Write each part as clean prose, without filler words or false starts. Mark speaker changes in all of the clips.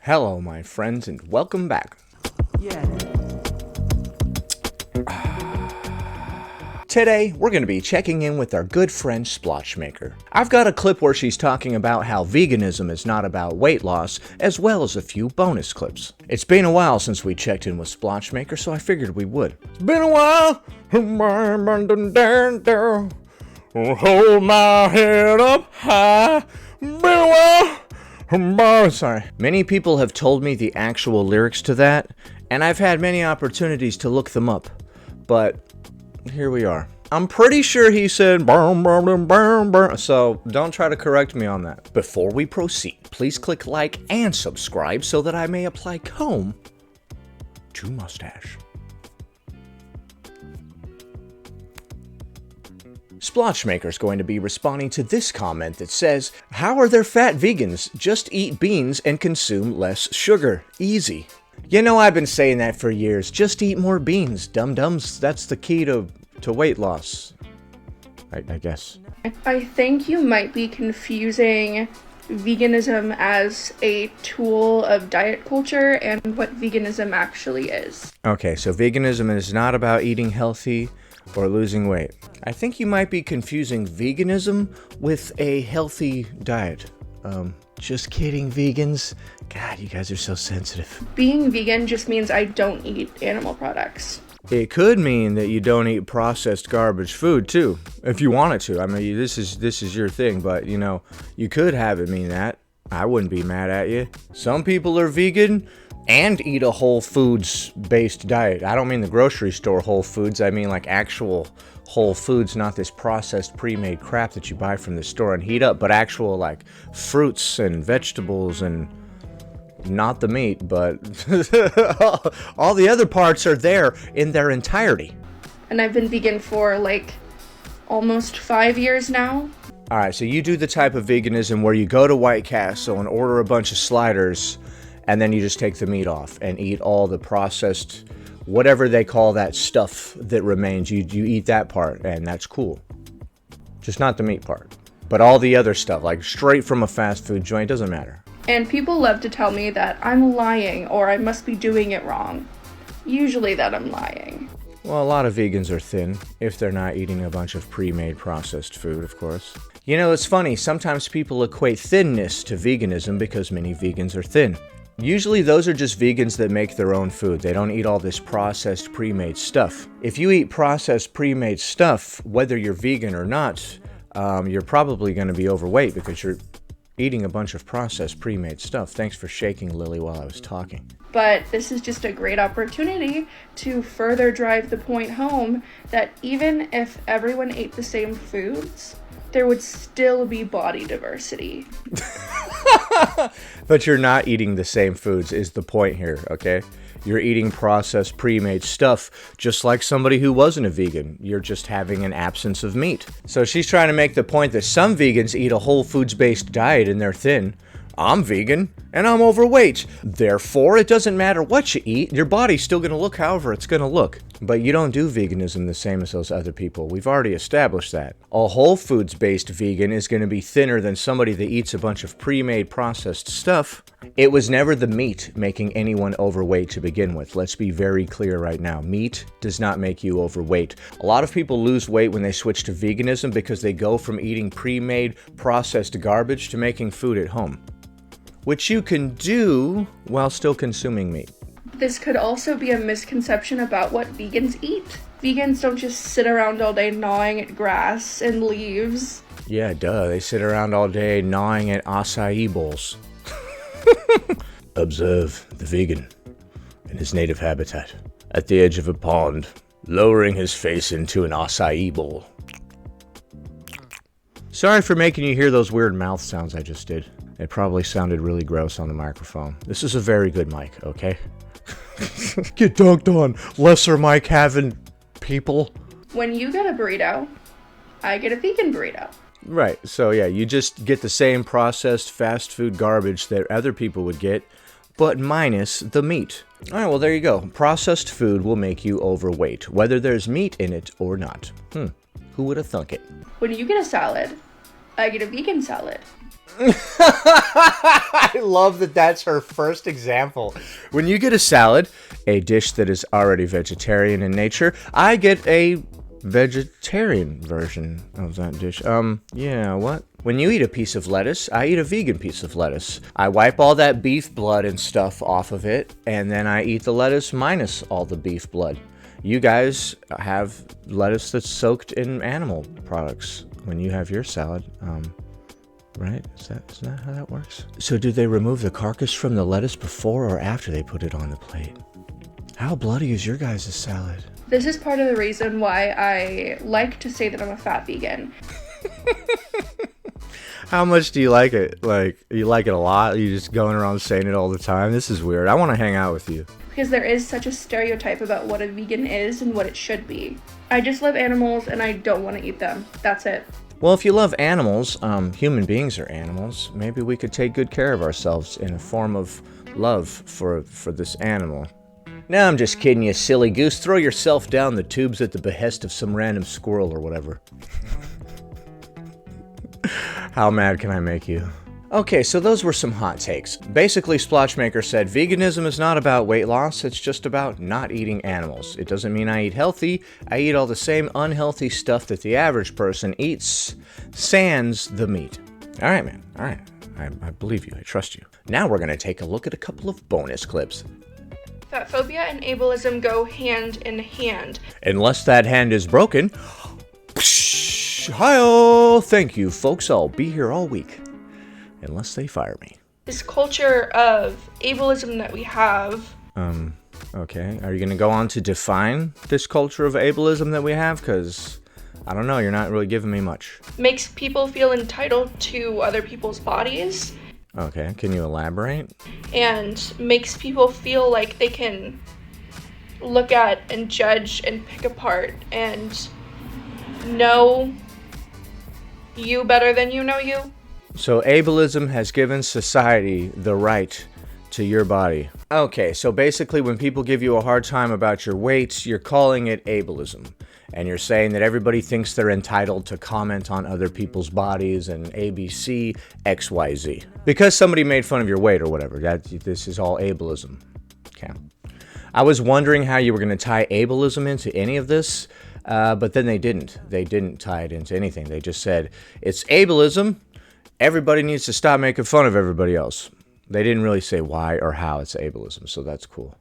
Speaker 1: Hello, my friends, and welcome back.
Speaker 2: Yeah.
Speaker 1: Today, we're going to be checking in with our good friend Splotchmaker. I've got a clip where she's talking about how veganism is not about weight loss, as well as a few bonus clips. It's been a while since we checked in with Splotchmaker, so I figured we would. It's been a while. Hold my head up high. Been a while. Sorry. Many people have told me the actual lyrics to that, and I've had many opportunities to look them up, but here we are. I'm pretty sure he said burn, burn, burn, burn, so don't try to correct me on that. Before we proceed, please click like and subscribe so that I may apply comb to mustache. Splotchmaker's going to be responding to this comment that says, "How are there fat vegans? Just eat beans and consume less sugar. Easy." You know, I've been saying that for years. Just eat more beans, dum-dums. That's the key to weight loss, I guess.
Speaker 3: I think you might be confusing veganism as a tool of diet culture and what veganism actually is.
Speaker 1: Okay, so veganism is not about eating healthy or losing weight. I think you might be confusing veganism with a healthy diet. Just kidding, vegans. God, you guys are so sensitive.
Speaker 3: Being vegan just means I don't eat animal products.
Speaker 1: It could mean that you don't eat processed garbage food too, if you wanted to. I mean, this is your thing, but you know, you could have it mean that. I wouldn't be mad at you. Some people are vegan and eat a whole foods based diet. I don't mean the grocery store Whole Foods. I mean like actual whole foods, not this processed pre-made crap that you buy from the store and heat up, but actual like fruits and vegetables and not the meat, but all the other parts are there in their entirety.
Speaker 3: And I've been vegan for like almost 5 years now.
Speaker 1: All right, so you do the type of veganism where you go to White Castle and order a bunch of sliders, and then you just take the meat off and eat all the processed, whatever they call that stuff that remains. You eat that part, and that's cool. Just not the meat part. But all the other stuff, like straight from a fast food joint, doesn't matter.
Speaker 3: And people love to tell me that I'm lying or I must be doing it wrong. Usually that I'm lying.
Speaker 1: Well, a lot of vegans are thin, if they're not eating a bunch of pre-made processed food, of course. You know, it's funny, sometimes people equate thinness to veganism because many vegans are thin. Usually those are just vegans that make their own food. They don't eat all this processed pre-made stuff. If you eat processed pre-made stuff, whether you're vegan or not, you're probably going to be overweight because you're eating a bunch of processed pre-made stuff. Thanks for shaking, Lily, while I was talking.
Speaker 3: But this is just a great opportunity to further drive the point home that even if everyone ate the same foods, there would still be body diversity.
Speaker 1: But you're not eating the same foods is the point here, okay? You're eating processed pre-made stuff just like somebody who wasn't a vegan. You're just having an absence of meat. So she's trying to make the point that some vegans eat a whole foods-based diet and they're thin. I'm vegan and I'm overweight. Therefore, it doesn't matter what you eat. Your body's still going to look however it's going to look. But you don't do veganism the same as those other people. We've already established that. A whole foods-based vegan is going to be thinner than somebody that eats a bunch of pre-made processed stuff. It was never the meat making anyone overweight to begin with. Let's be very clear right now. Meat does not make you overweight. A lot of people lose weight when they switch to veganism because they go from eating pre-made processed garbage to making food at home, which you can do while still consuming meat.
Speaker 3: This could also be a misconception about what vegans eat. Vegans don't just sit around all day gnawing at grass and leaves.
Speaker 1: Yeah, duh. They sit around all day gnawing at acai bowls. Observe the vegan in his native habitat, at the edge of a pond, lowering his face into an acai bowl. Sorry for making you hear those weird mouth sounds I just did. It probably sounded really gross on the microphone. This is a very good mic, okay? Get dunked on, lesser mic having people.
Speaker 3: When you get a burrito, I get a vegan burrito.
Speaker 1: Right, so yeah, you just get the same processed fast food garbage that other people would get, but minus the meat. Alright, well there you go. Processed food will make you overweight, whether there's meat in it or not. Who would have thunk it?
Speaker 3: When you get a salad, I get a vegan salad.
Speaker 1: I love that that's her first example. When you get a salad, a dish that is already vegetarian in nature, I get a vegetarian version of that dish. Yeah, what? When you eat a piece of lettuce, I eat a vegan piece of lettuce. I wipe all that beef blood and stuff off of it, and then I eat the lettuce minus all the beef blood. You guys have lettuce that's soaked in animal products when you have your salad. Right? Isn't that how that works? So do they remove the carcass from the lettuce before or after they put it on the plate? How bloody is your guys' salad?
Speaker 3: This is part of the reason why I like to say that I'm a fat vegan.
Speaker 1: How much do you like it? Like, you like it a lot? You just going around saying it all the time? This is weird. I want to hang out with you.
Speaker 3: Because there is such a stereotype about what a vegan is and what it should be. I just love animals and I don't want to eat them. That's it.
Speaker 1: Well, if you love animals, human beings are animals, maybe we could take good care of ourselves in a form of love for this animal. No, I'm just kidding, you silly goose. Throw yourself down the tubes at the behest of some random squirrel or whatever. How mad can I make you? Okay, so those were some hot takes. Basically, Splotchmaker said, veganism is not about weight loss, it's just about not eating animals. It doesn't mean I eat healthy, I eat all the same unhealthy stuff that the average person eats, sans the meat. Alright, man, alright. I believe you, I trust you. Now we're gonna take a look at a couple of bonus clips.
Speaker 3: Fat phobia and ableism go hand in hand.
Speaker 1: Unless that hand is broken. Hi-oh! Thank you, folks, I'll be here all week. Unless they fire me.
Speaker 3: This culture of ableism that we have.
Speaker 1: Okay. Are you going to go on to define this culture of ableism that we have? Because, I don't know, you're not really giving me much.
Speaker 3: Makes people feel entitled to other people's bodies.
Speaker 1: Okay, can you elaborate?
Speaker 3: And makes people feel like they can look at and judge and pick apart and know you better than you know you.
Speaker 1: So ableism has given society the right to your body. Okay, so basically when people give you a hard time about your weight, you're calling it ableism. And you're saying that everybody thinks they're entitled to comment on other people's bodies and ABC, XYZ. Because somebody made fun of your weight or whatever. This is all ableism. Okay. I was wondering how you were going to tie ableism into any of this, but then they didn't. They didn't tie it into anything. They just said, it's ableism. Everybody needs to stop making fun of everybody else. They didn't really say why or how it's ableism, so that's cool.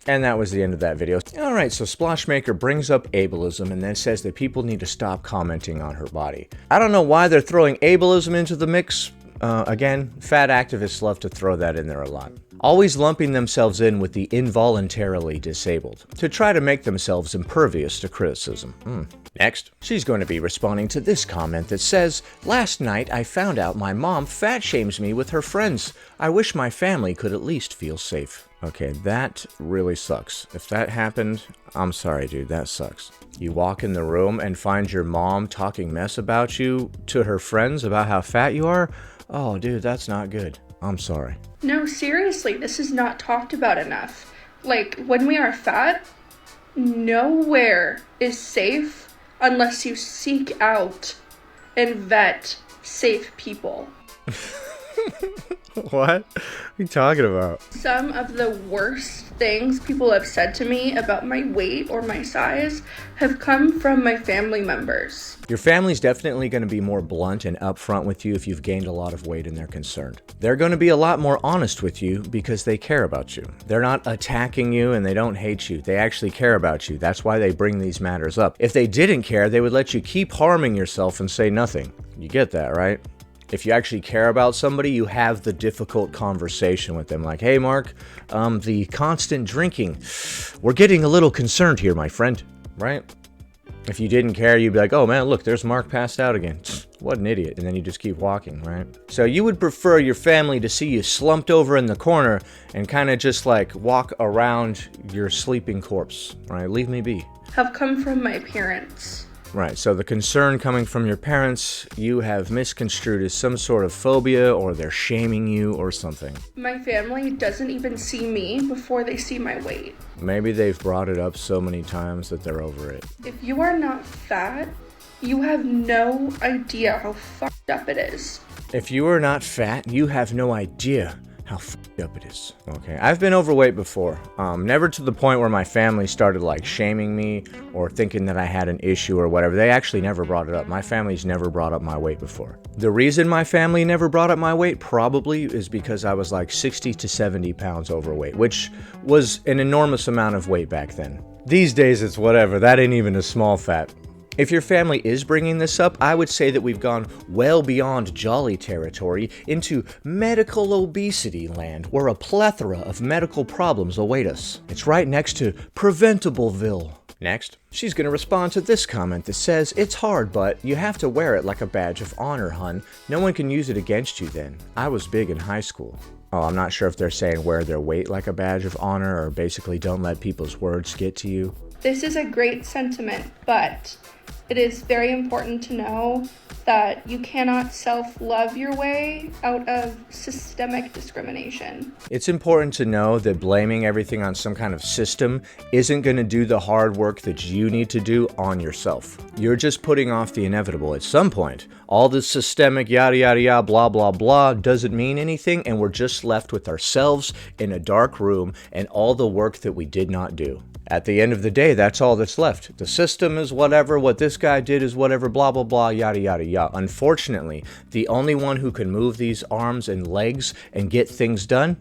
Speaker 1: And that was the end of that video. Alright, so Splotchmaker brings up ableism and then says that people need to stop commenting on her body. I don't know why they're throwing ableism into the mix. Again, fat activists love to throw that in there a lot. Always lumping themselves in with the involuntarily disabled to try to make themselves impervious to criticism. Next, she's going to be responding to this comment that says, last night I found out my mom fat shames me with her friends. I wish my family could at least feel safe. Okay, that really sucks. If that happened, I'm sorry, dude, that sucks. You walk in the room and find your mom talking mess about you to her friends about how fat you are? Oh, dude, that's not good. I'm sorry.
Speaker 3: No, seriously, this is not talked about enough. Like, when we are fat, nowhere is safe unless you seek out and vet safe people.
Speaker 1: What? What are you talking about?
Speaker 3: Some of the worst things people have said to me about my weight or my size have come from my family members.
Speaker 1: Your family's definitely going to be more blunt and upfront with you if you've gained a lot of weight and they're concerned. They're going to be a lot more honest with you because they care about you. They're not attacking you and they don't hate you. They actually care about you. That's why they bring these matters up. If they didn't care, they would let you keep harming yourself and say nothing. You get that, right? If you actually care about somebody, you have the difficult conversation with them. Like, hey, Mark, the constant drinking, we're getting a little concerned here, my friend, right? If you didn't care, you'd be like, oh, man, look, there's Mark passed out again. What an idiot. And then you just keep walking, right? So you would prefer your family to see you slumped over in the corner and kind of just like walk around your sleeping corpse, right? Leave me be.
Speaker 3: Have come from my parents.
Speaker 1: Right, so the concern coming from your parents, you have misconstrued as some sort of phobia or they're shaming you or something.
Speaker 3: My family doesn't even see me before they see my weight.
Speaker 1: Maybe they've brought it up so many times that they're over it.
Speaker 3: If you are not fat, you have no idea how fucked up it is.
Speaker 1: If you are not fat, you have no idea how f***ed up it is. Okay, I've been overweight before. Never to the point where my family started like shaming me or thinking that I had an issue or whatever. They actually never brought it up. My family's never brought up my weight before. The reason my family never brought up my weight probably is because I was like 60 to 70 pounds overweight, which was an enormous amount of weight back then. These days it's whatever. That ain't even a small fat. If your family is bringing this up, I would say that we've gone well beyond jolly territory into medical obesity land, where a plethora of medical problems await us. It's right next to Preventableville. Next, she's gonna respond to this comment that says, "It's hard, but you have to wear it like a badge of honor, hun. No one can use it against you then. I was big in high school." Oh, I'm not sure if they're saying wear their weight like a badge of honor or basically don't let people's words get to you.
Speaker 3: This is a great sentiment, but it is very important to know that you cannot self-love your way out of systemic discrimination.
Speaker 1: It's important to know that blaming everything on some kind of system isn't going to do the hard work that you need to do on yourself. You're just putting off the inevitable. At some point, all this systemic yada yada yada blah blah blah doesn't mean anything, and we're just left with ourselves in a dark room and all the work that we did not do. At the end of the day, that's all that's left. The system is whatever, what this guy did is whatever, blah, blah, blah, yada, yada, yada. Unfortunately, the only one who can move these arms and legs and get things done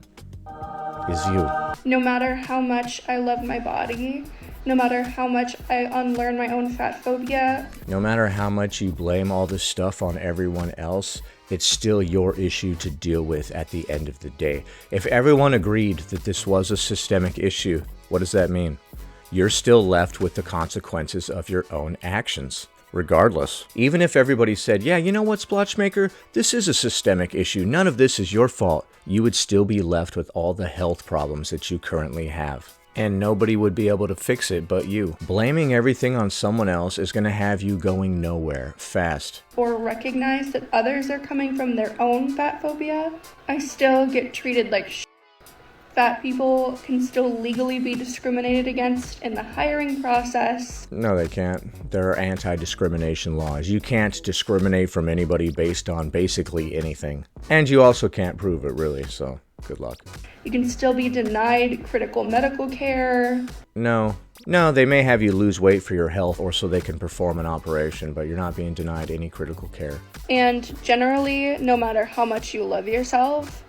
Speaker 1: is you.
Speaker 3: No matter how much I love my body, no matter how much I unlearn my own fat phobia,
Speaker 1: no matter how much you blame all this stuff on everyone else, it's still your issue to deal with at the end of the day. If everyone agreed that this was a systemic issue, what does that mean? You're still left with the consequences of your own actions. Regardless, even if everybody said, yeah, you know what, Splotchmaker, this is a systemic issue, none of this is your fault, you would still be left with all the health problems that you currently have. And nobody would be able to fix it but you. Blaming everything on someone else is going to have you going nowhere fast.
Speaker 3: Or recognize that others are coming from their own fat phobia, I still get treated like shit. Fat people can still legally be discriminated against in the hiring process.
Speaker 1: No, they can't. There are anti-discrimination laws. You can't discriminate from anybody based on basically anything. And you also can't prove it, really, so good luck.
Speaker 3: You can still be denied critical medical care.
Speaker 1: No, they may have you lose weight for your health or so they can perform an operation, but you're not being denied any critical care.
Speaker 3: And generally, no matter how much you love yourself,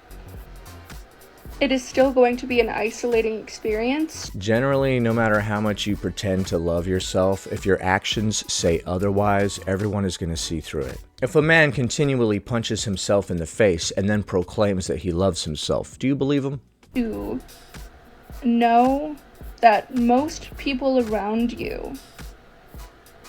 Speaker 3: it is still going to be an isolating experience.
Speaker 1: Generally, no matter how much you pretend to love yourself, if your actions say otherwise, everyone is going to see through it. If a man continually punches himself in the face and then proclaims that he loves himself, do you believe him?
Speaker 3: You know that most people around you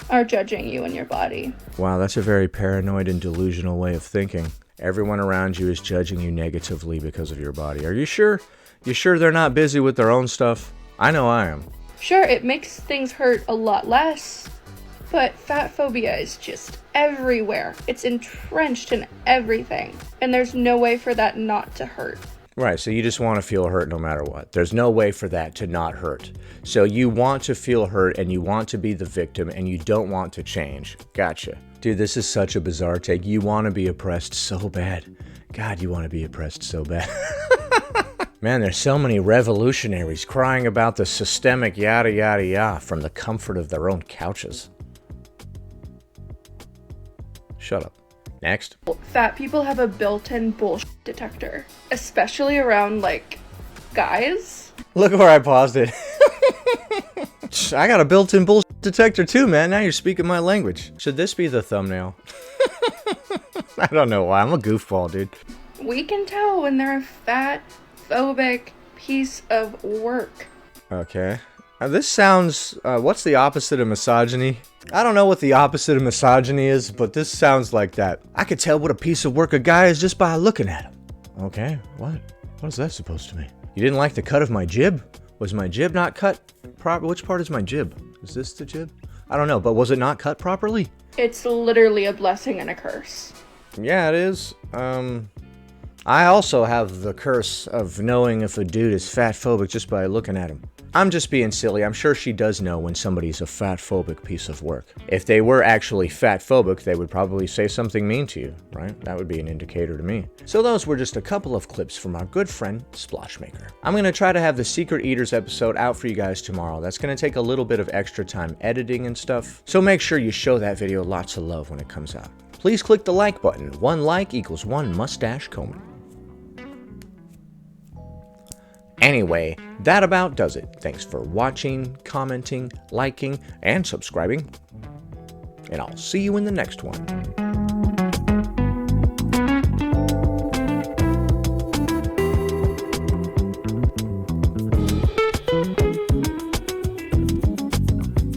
Speaker 3: are judging you and your body.
Speaker 1: Wow, that's a very paranoid and delusional way of thinking. Everyone around you is judging you negatively because of your body. Are you sure? You sure they're not busy with their own stuff? I know I am.
Speaker 3: Sure, it makes things hurt a lot less, but fat phobia is just everywhere. It's entrenched in everything, and there's no way for that not to hurt.
Speaker 1: Right, so you just want to feel hurt no matter what. There's no way for that to not hurt. So you want to feel hurt and you want to be the victim and you don't want to change. Gotcha. Dude, this is such a bizarre take. You want to be oppressed so bad. God, you want to be oppressed so bad. Man, there's so many revolutionaries crying about the systemic yada yada yada from the comfort of their own couches. Shut up. Next.
Speaker 3: Fat people have a built-in bullshit detector, especially around, like, guys.
Speaker 1: Look where I paused it. I got a built-in bullshit detector too, man. Now you're speaking my language. Should this be the thumbnail? I don't know why. I'm a goofball, dude.
Speaker 3: We can tell when they're a fat, phobic piece of work.
Speaker 1: Okay. This sounds, what's the opposite of misogyny? I don't know what the opposite of misogyny is, but this sounds like that. I could tell what a piece of work a guy is just by looking at him. Okay, what? What is that supposed to mean? You didn't like the cut of my jib? Was my jib not cut properly? Which part is my jib? Is this the jib? I don't know, but was it not cut properly?
Speaker 3: It's literally a blessing and a curse.
Speaker 1: Yeah, it is. I also have the curse of knowing if a dude is fat phobic just by looking at him. I'm just being silly. I'm sure she does know when somebody's a fat-phobic piece of work. If they were actually fat-phobic, they would probably say something mean to you, right? That would be an indicator to me. So those were just a couple of clips from our good friend, Splotchmaker. I'm going to try to have the Secret Eaters episode out for you guys tomorrow. That's going to take a little bit of extra time editing and stuff, so make sure you show that video lots of love when it comes out. Please click the like button. 1 like equals 1 mustache comb. Anyway, that about does it. Thanks for watching, commenting, liking, and subscribing. And I'll see you in the next one.